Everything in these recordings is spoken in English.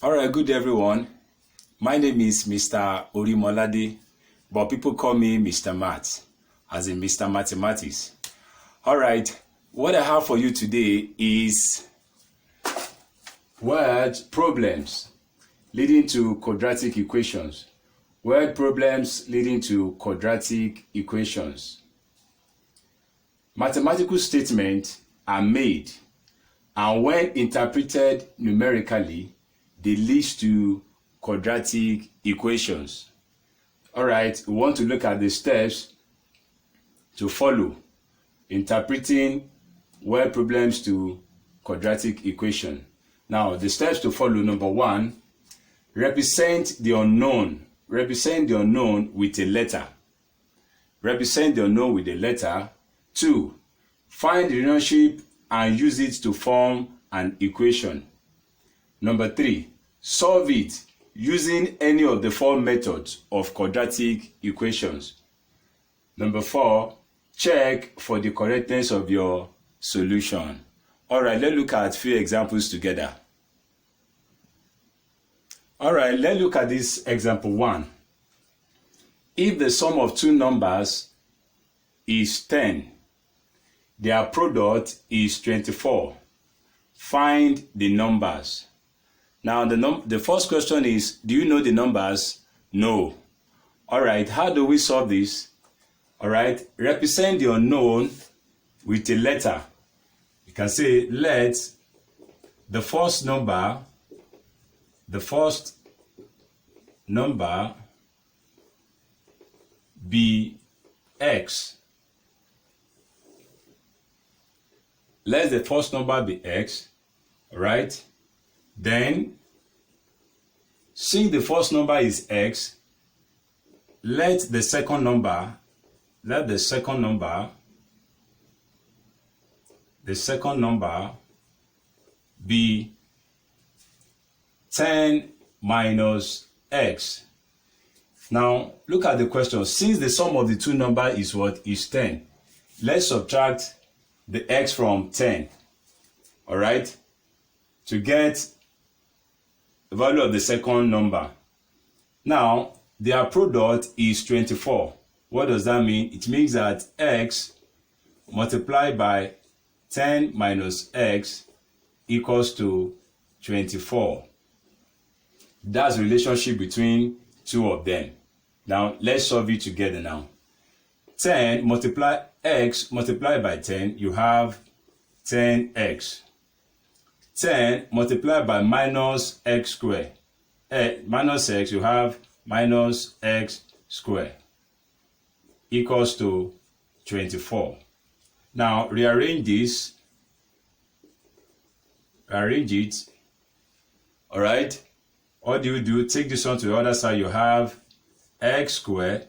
Alright, good everyone. My name is Mr. Orimolade, but people call me Mr. Math, as in Mr. Mathematics. Alright, what I have for you today is word problems leading to quadratic equations. Word problems leading to quadratic equations. Mathematical statements are made, and when interpreted numerically, they lead to quadratic equations. All right, we want to look at the steps to follow interpreting word problems to quadratic equation. Now, the steps to follow: number one, represent the unknown. Represent the unknown with a letter. Represent the unknown with a letter. 2, find the relationship and use it to form an equation. Number 3, solve it using any of the 4 methods of quadratic equations. Number 4, check for the correctness of your solution. Alright, let's look at a few examples together. Alright, let's look at this example 1. If the sum of two numbers is 10, their product is 24. Find the numbers. Now, the first question is, do you know the numbers? No. Alright, how do we solve this? Alright, represent the unknown with a letter. You can say, let the first number be x. Let the first number be x, right? Then, since the first number is x, let the second number be 10 minus x. Now, look at the question. Since the sum of the two numbers is what? Is 10. Let's subtract the x from 10. Alright? To get the value of the second number. Now, their product is 24. What does that mean? It means that x multiplied by 10 minus x equals to 24. That's the relationship between two of them. Now, let's solve it together now. 10 multiply x multiplied by 10, you have 10x. 10 multiplied by minus x squared. Minus x, you have minus x squared equals to 24. Now, rearrange this. Arrange it. Alright? What do you do? Take this one to the other side. You have x squared.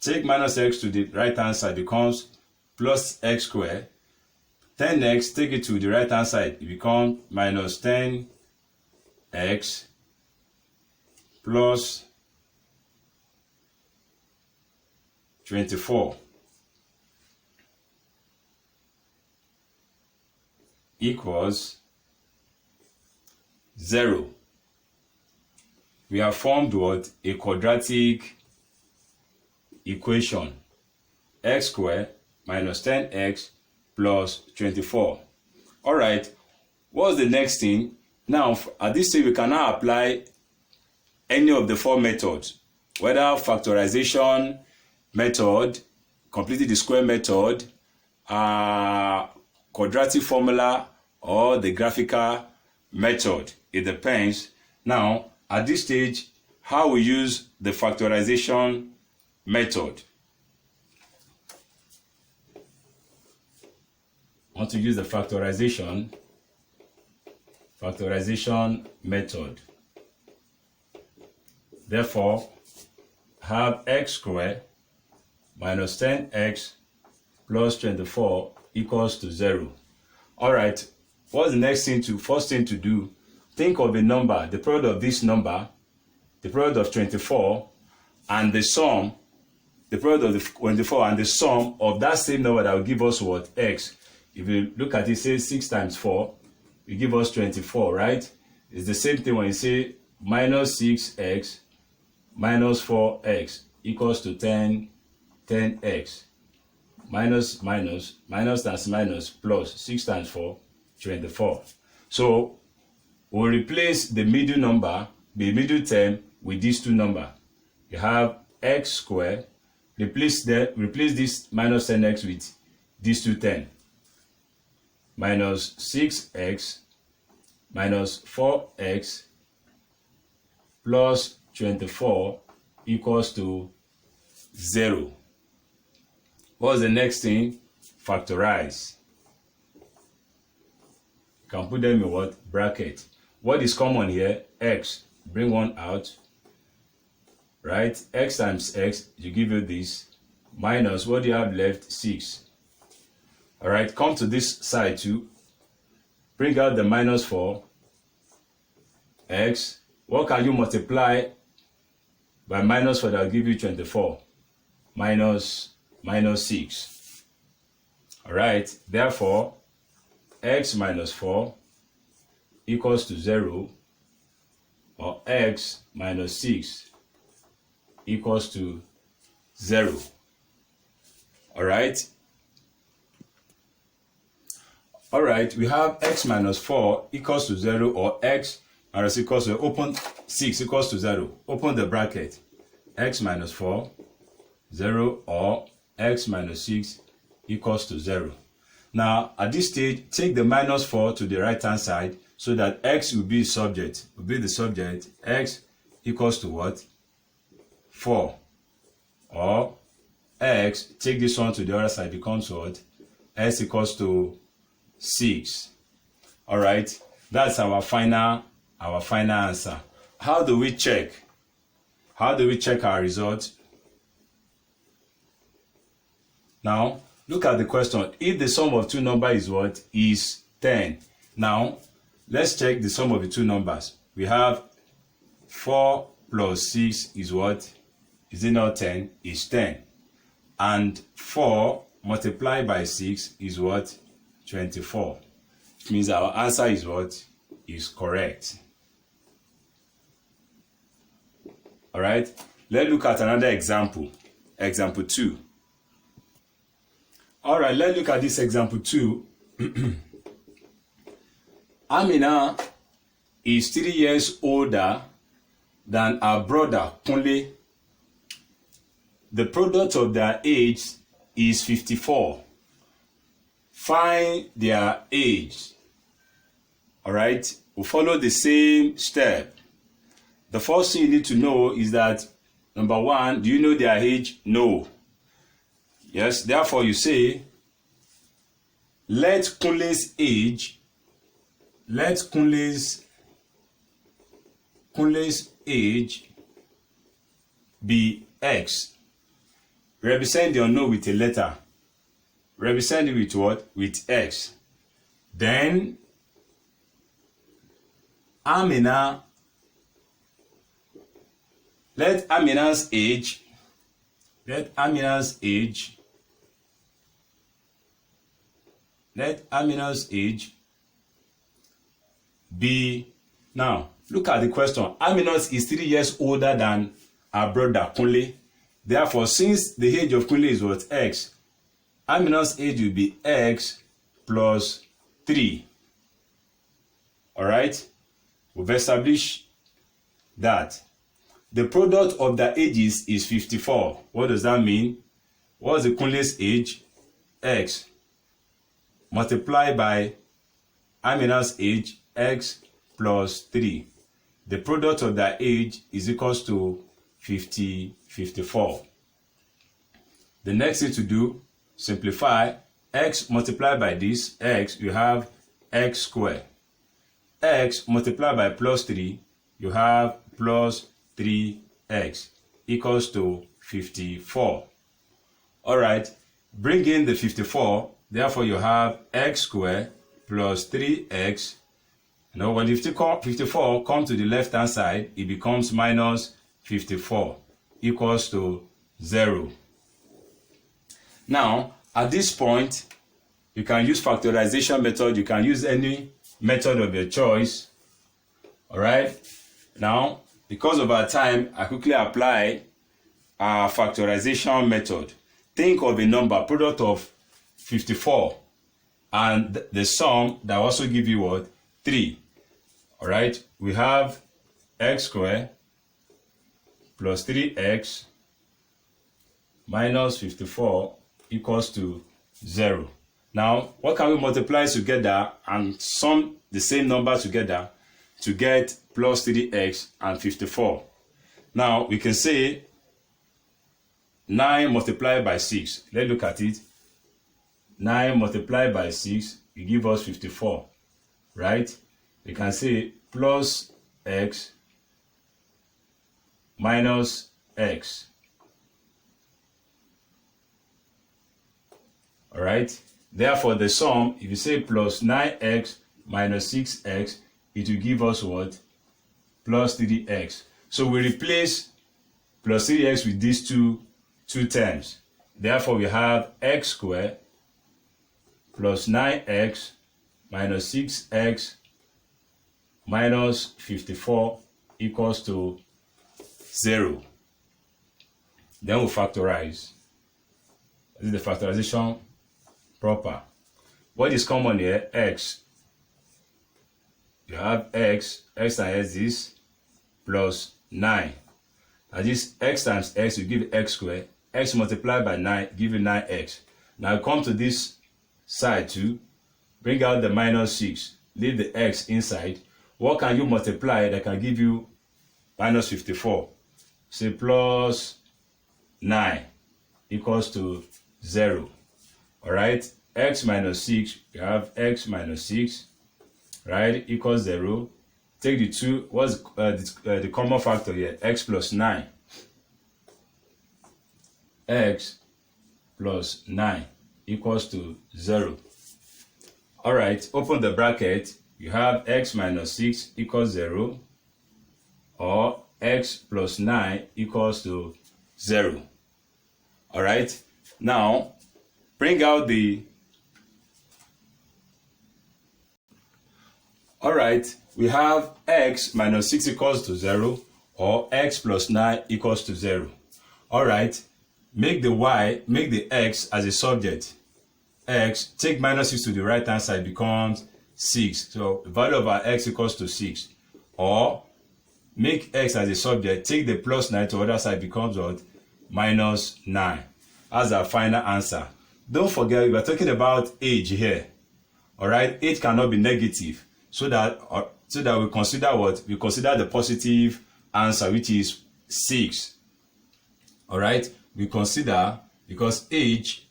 Take minus x to the right hand side, becomes plus x squared. 10x, take it to the right hand side, it becomes minus 10x plus 24 equals 0. We have formed what? A quadratic equation. X squared minus 10x plus 24. Alright, what's the next thing? Now, at this stage, we can now apply any of the 4 methods, whether factorization method, completing the square method, quadratic formula, or the graphical method. It depends. Now, at this stage, how we use the factorization method. I want to use the factorization method. Therefore, have x squared minus 10x plus 24 equals to 0. Alright, what's the next thing first thing to do? Think of a number, the product of this number, the product of 24, and the sum, the product of the 24 and the sum of that same number that will give us what? X. If you look at it, say 6 times 4, will give us 24, right? It's the same thing when you say minus 6x minus 4x equals to 10x. Minus times minus plus 6 times 4, 24. So we'll replace the middle number, the middle term, with these two numbers. You have x squared. Replace this minus 10x with these two 10. Minus 6x minus 4x plus 24 equals to 0. What's the next thing? Factorize. You can put them in what? Bracket. What is common here? X. Bring one out. Right? X times x, you give you this. Minus, what do you have left? 6. Alright, come to this side too. Bring out the minus 4. X. What can you multiply by minus 4 that will give you 24? Minus 6. Alright, therefore, x minus 4 equals to 0, or x minus 6 equals to 0. Alright, we have x minus 4 equals to 0, or x minus equals to, open 6 equals to 0. Open the bracket. X minus 4, 0, or x minus 6 equals to 0. Now, at this stage, take the minus 4 to the right-hand side so that x will be subject. Will be the subject. X equals to what? 4. Or x, take this one to the other side, becomes what? S equals to 6. All right, that's our final answer. How do we check? How do we check our result? Now, look at the question. If the sum of two numbers is what? Is 10. Now, let's check the sum of the two numbers. We have 4 plus 6 is what? Is it not 10? Is 10. And 4 multiplied by 6 is what? 24. Which means our answer is what? Is correct. Alright, let's look at another example. Example 2. Alright, let's look at this example 2. Amina is 3 years older than her brother Kunle. The product of their age is 54. Find their age. Alright, we'll follow the same step. The first thing you need to know is that, number 1, do you know their age? No. Yes, therefore you say, let Kunle's age be X. Represent the unknown with a letter. Represent it with what? With X. Then Amina, let Amina's age be, now look at the question. Aminas is 3 years older than her brother Kunle. Therefore, since the age of Kunle is what? X, Amina's age will be X plus 3. Alright, we've established that the product of the ages is 54. What does that mean? What's the Kunle's age? X multiplied by Amina's age, X plus 3. The product of their age is equals to 54. The next thing to do, simplify. X multiplied by this, X, you have X squared. X multiplied by plus 3, you have plus 3x equals to 54. Alright, bring in the 54. Therefore, you have x squared plus 3x. Now, when 54 comes to the left-hand side, it becomes minus 54 equals to 0. Now, at this point, you can use factorization method. You can use any method of your choice. All right. Now, because of our time, I quickly apply our factorization method. Think of a number, product of 54, and the sum that also give you what? 3. All right. We have x squared plus 3x minus 54 equals to 0. Now, what can we multiply together and sum the same number together to get plus 3x and 54? Now, we can say 9 multiplied by 6. Let's look at it. 9 multiplied by 6 will give us 54, right? We can say plus x minus x. All right. Therefore, the sum, if you say plus 9x minus 6x, it will give us what? Plus 3x. So we replace plus 3x with these two terms. Therefore, we have x squared plus 9x minus 6x minus 54 equals to 0. Then we'll factorize. This is the factorization proper. What is common here? X. You have x times x is plus 9. And this x times x will give x squared. X multiplied by 9 give you 9x. Now come to this side too. Bring out the minus 6. Leave the x inside. What can you multiply that can give you minus 54? Say plus 9 equals to 0. All right, x minus 6, you have x minus 6, right, equals 0. Take the 2, what's the common factor here? X plus 9. X plus 9 equals to 0. All right, open the bracket. You have x minus 6 equals 0, or x plus 9 equals to 0. All right, now bring out the... All right, we have x minus 6 equals to 0, or x plus 9 equals to 0. All right, make the x as a subject. X, take minus 6 to the right hand side, becomes 6. So the value of our x equals to 6. Or make x as a subject, take the plus 9 to the other side, becomes what? Minus 9. As our final answer. Don't forget, we are talking about age here. All right, age cannot be negative. So that we consider what? We consider the positive answer, which is 6. All right, we consider, because age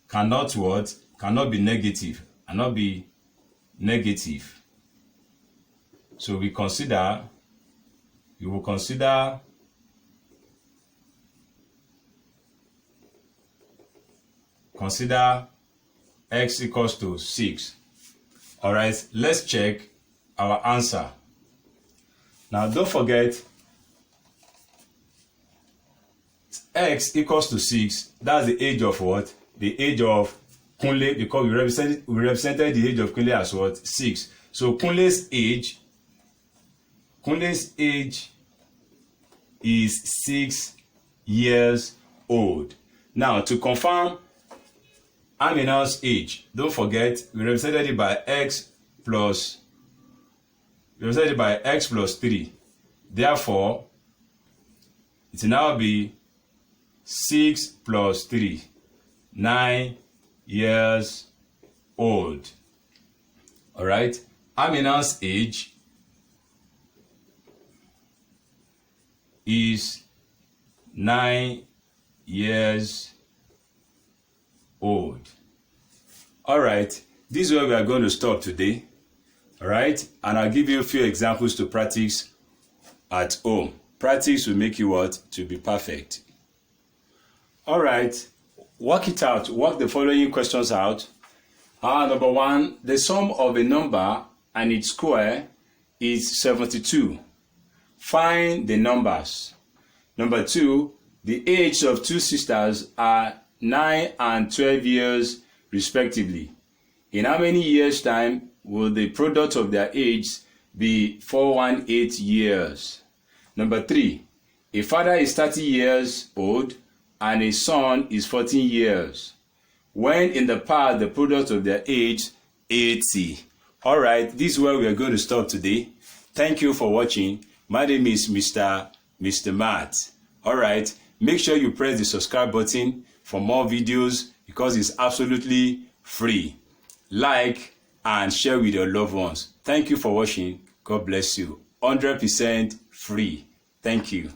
cannot what? Cannot be negative. Cannot be negative. So we will consider x equals to 6. All right, let's check our answer. Now, don't forget, x equals to 6. That's the age of what? The age of Kunle, because we represented the age of Kunle as what? 6. So Kunle's age is 6 years old. Now, to confirm Amina's age, don't forget, we represented it by x plus 3. Therefore, it will now be 6 plus 3, 9 years old. All right, Amina's age is 9 years old. All right, this is where we are going to stop today. All right, and I'll give you a few examples to practice at home. Practice will make you what? To be perfect. All right, work it out. Work the following questions out. Number 1, the sum of a number and its square is 72. Find the numbers. Number 2, the ages of 2 sisters are 9 and 12 years respectively. In how many years' time will the product of their age be 418 years? Number 3, a father is 30 years old and a son is 14 years. When in the past the product of their age 80. Alright, this is where we are going to stop today. Thank you for watching. My name is Mr. Matt. Alright, make sure you press the subscribe button for more videos because it's absolutely free. Like and share with your loved ones. Thank you for watching. God bless you. 100% free. Thank you.